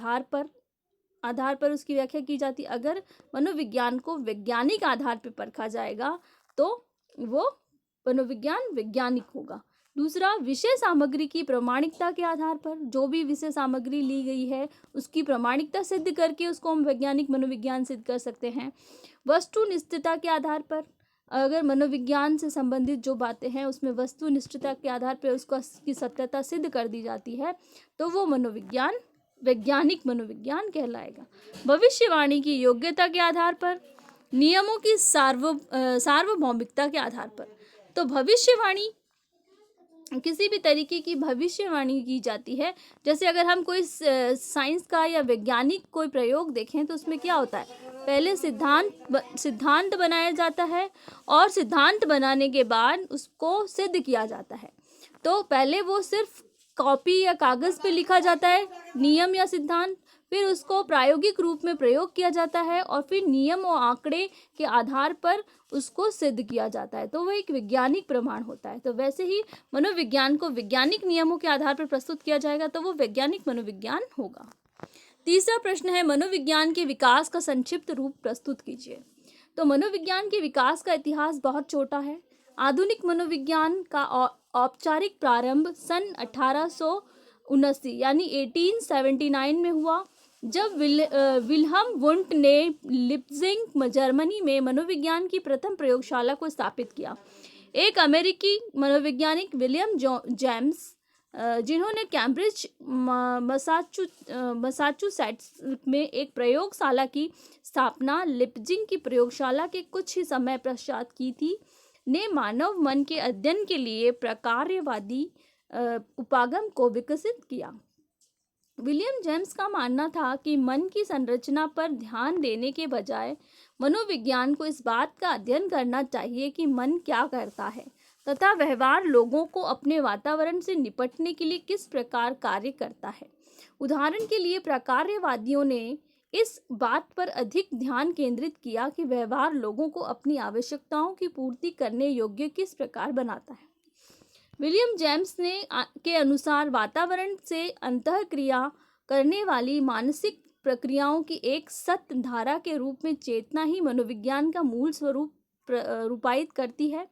आधार पर उसकी व्याख्या की जाती है। अगर मनोविज्ञान को वैज्ञानिक आधार पर परखा जाएगा तो वो मनोविज्ञान वैज्ञानिक होगा। दूसरा, विषय सामग्री की प्रामाणिकता के आधार पर, जो भी विषय सामग्री ली गई है उसकी प्रामाणिकता सिद्ध करके उसको हम वैज्ञानिक मनोविज्ञान सिद्ध कर सकते हैं। वस्तुनिष्ठता के आधार पर, अगर मनोविज्ञान से संबंधित जो बातें हैं उसमें वस्तुनिष्ठता के आधार पर उसकी सत्यता सिद्ध कर दी जाती है तो वो मनोविज्ञान वैज्ञानिक मनोविज्ञान कहलाएगा। भविष्यवाणी की योग्यता के आधार पर, नियमों की सार्वभौमिकता के आधार पर। तो भविष्यवाणी, किसी भी तरीके की भविष्यवाणी की जाती है। जैसे अगर हम कोई साइंस का या वैज्ञानिक कोई प्रयोग देखें तो उसमें क्या होता है, पहले सिद्धांत बनाया जाता है और सिद्धांत बनाने के बाद उसको सिद्ध किया जाता है। तो पहले वो सिर्फ कॉपी या कागज़ पे लिखा जाता है नियम या सिद्धांत, फिर उसको प्रायोगिक रूप में प्रयोग किया जाता है और फिर नियम और आंकड़े के आधार पर उसको सिद्ध किया जाता है, तो वो एक वैज्ञानिक प्रमाण होता है। तो वैसे ही मनोविज्ञान को वैज्ञानिक नियमों के आधार पर प्रस्तुत किया जाएगा तो वो वैज्ञानिक मनोविज्ञान होगा। तीसरा प्रश्न है, मनोविज्ञान के विकास का संक्षिप्त रूप प्रस्तुत कीजिए। तो मनोविज्ञान के विकास का इतिहास बहुत छोटा है। आधुनिक मनोविज्ञान का औपचारिक प्रारंभ सन 1879 यानी 1879 में हुआ, जब विल्हम वुंट ने लिप्जिंग जर्मनी में मनोविज्ञान की प्रथम प्रयोगशाला को स्थापित किया। एक अमेरिकी मनोवैज्ञानिक विलियम जेम्स, जिन्होंने कैम्ब्रिज मसाचुसेट्स में एक प्रयोगशाला की स्थापना लिप्जिंग की प्रयोगशाला के कुछ ही समय पश्चात की थी, ने मानव मन के अध्ययन के लिए प्रकारवादी उपागम को विकसित किया। विलियम जेम्स का मानना था कि मन की संरचना पर ध्यान देने के बजाय मनोविज्ञान को इस बात का अध्ययन करना चाहिए कि मन क्या करता है तथा व्यवहार लोगों को अपने वातावरण से निपटने के लिए किस प्रकार कार्य करता है। उदाहरण के लिए प्रकारवादियों ने इस बात पर अधिक ध्यान केंद्रित किया कि व्यवहार लोगों को अपनी आवश्यकताओं की पूर्ति करने योग्य किस प्रकार बनाता है। विलियम जेम्स के अनुसार वातावरण से अंतःक्रिया करने वाली मानसिक प्रक्रियाओं की एक सत्य धारा के रूप में चेतना ही मनोविज्ञान का मूल स्वरूप रूपायित करती है।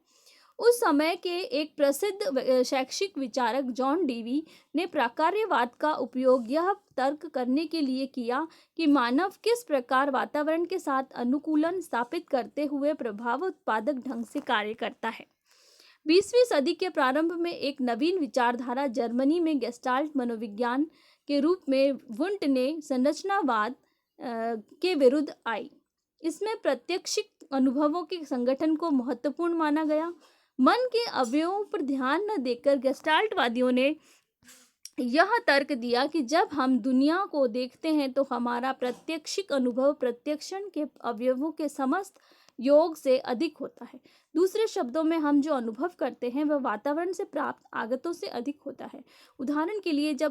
उस समय के एक प्रसिद्ध शैक्षिक विचारक जॉन डीवी ने प्राकार्यवाद का उपयोग यह तर्क करने के लिए किया कि मानव किस प्रकार वातावरण के साथ अनुकूलन स्थापित करते हुए प्रभाव उत्पादक ढंग से कार्य करता है। 20वीं सदी के प्रारंभ में एक नवीन विचारधारा जर्मनी में गेस्टाल्ट मनोविज्ञान के रूप में वुंट ने संरचनावाद के विरुद्ध आई। इसमें प्रत्यक्षिक अनुभवों के संगठन को महत्वपूर्ण माना गया। मन के अवयवों पर ध्यान न देकर गेस्टाल्टवादियों ने यह तर्क दिया कि जब हम दुनिया को देखते हैं तो हमारा प्रत्यक्षिक अनुभव प्रत्यक्षण के अवयवों के समस्त योग से अधिक होता है। दूसरे शब्दों में, हम जो अनुभव करते हैं वह वातावरण से प्राप्त आगतों से अधिक होता है। उदाहरण के लिए, जब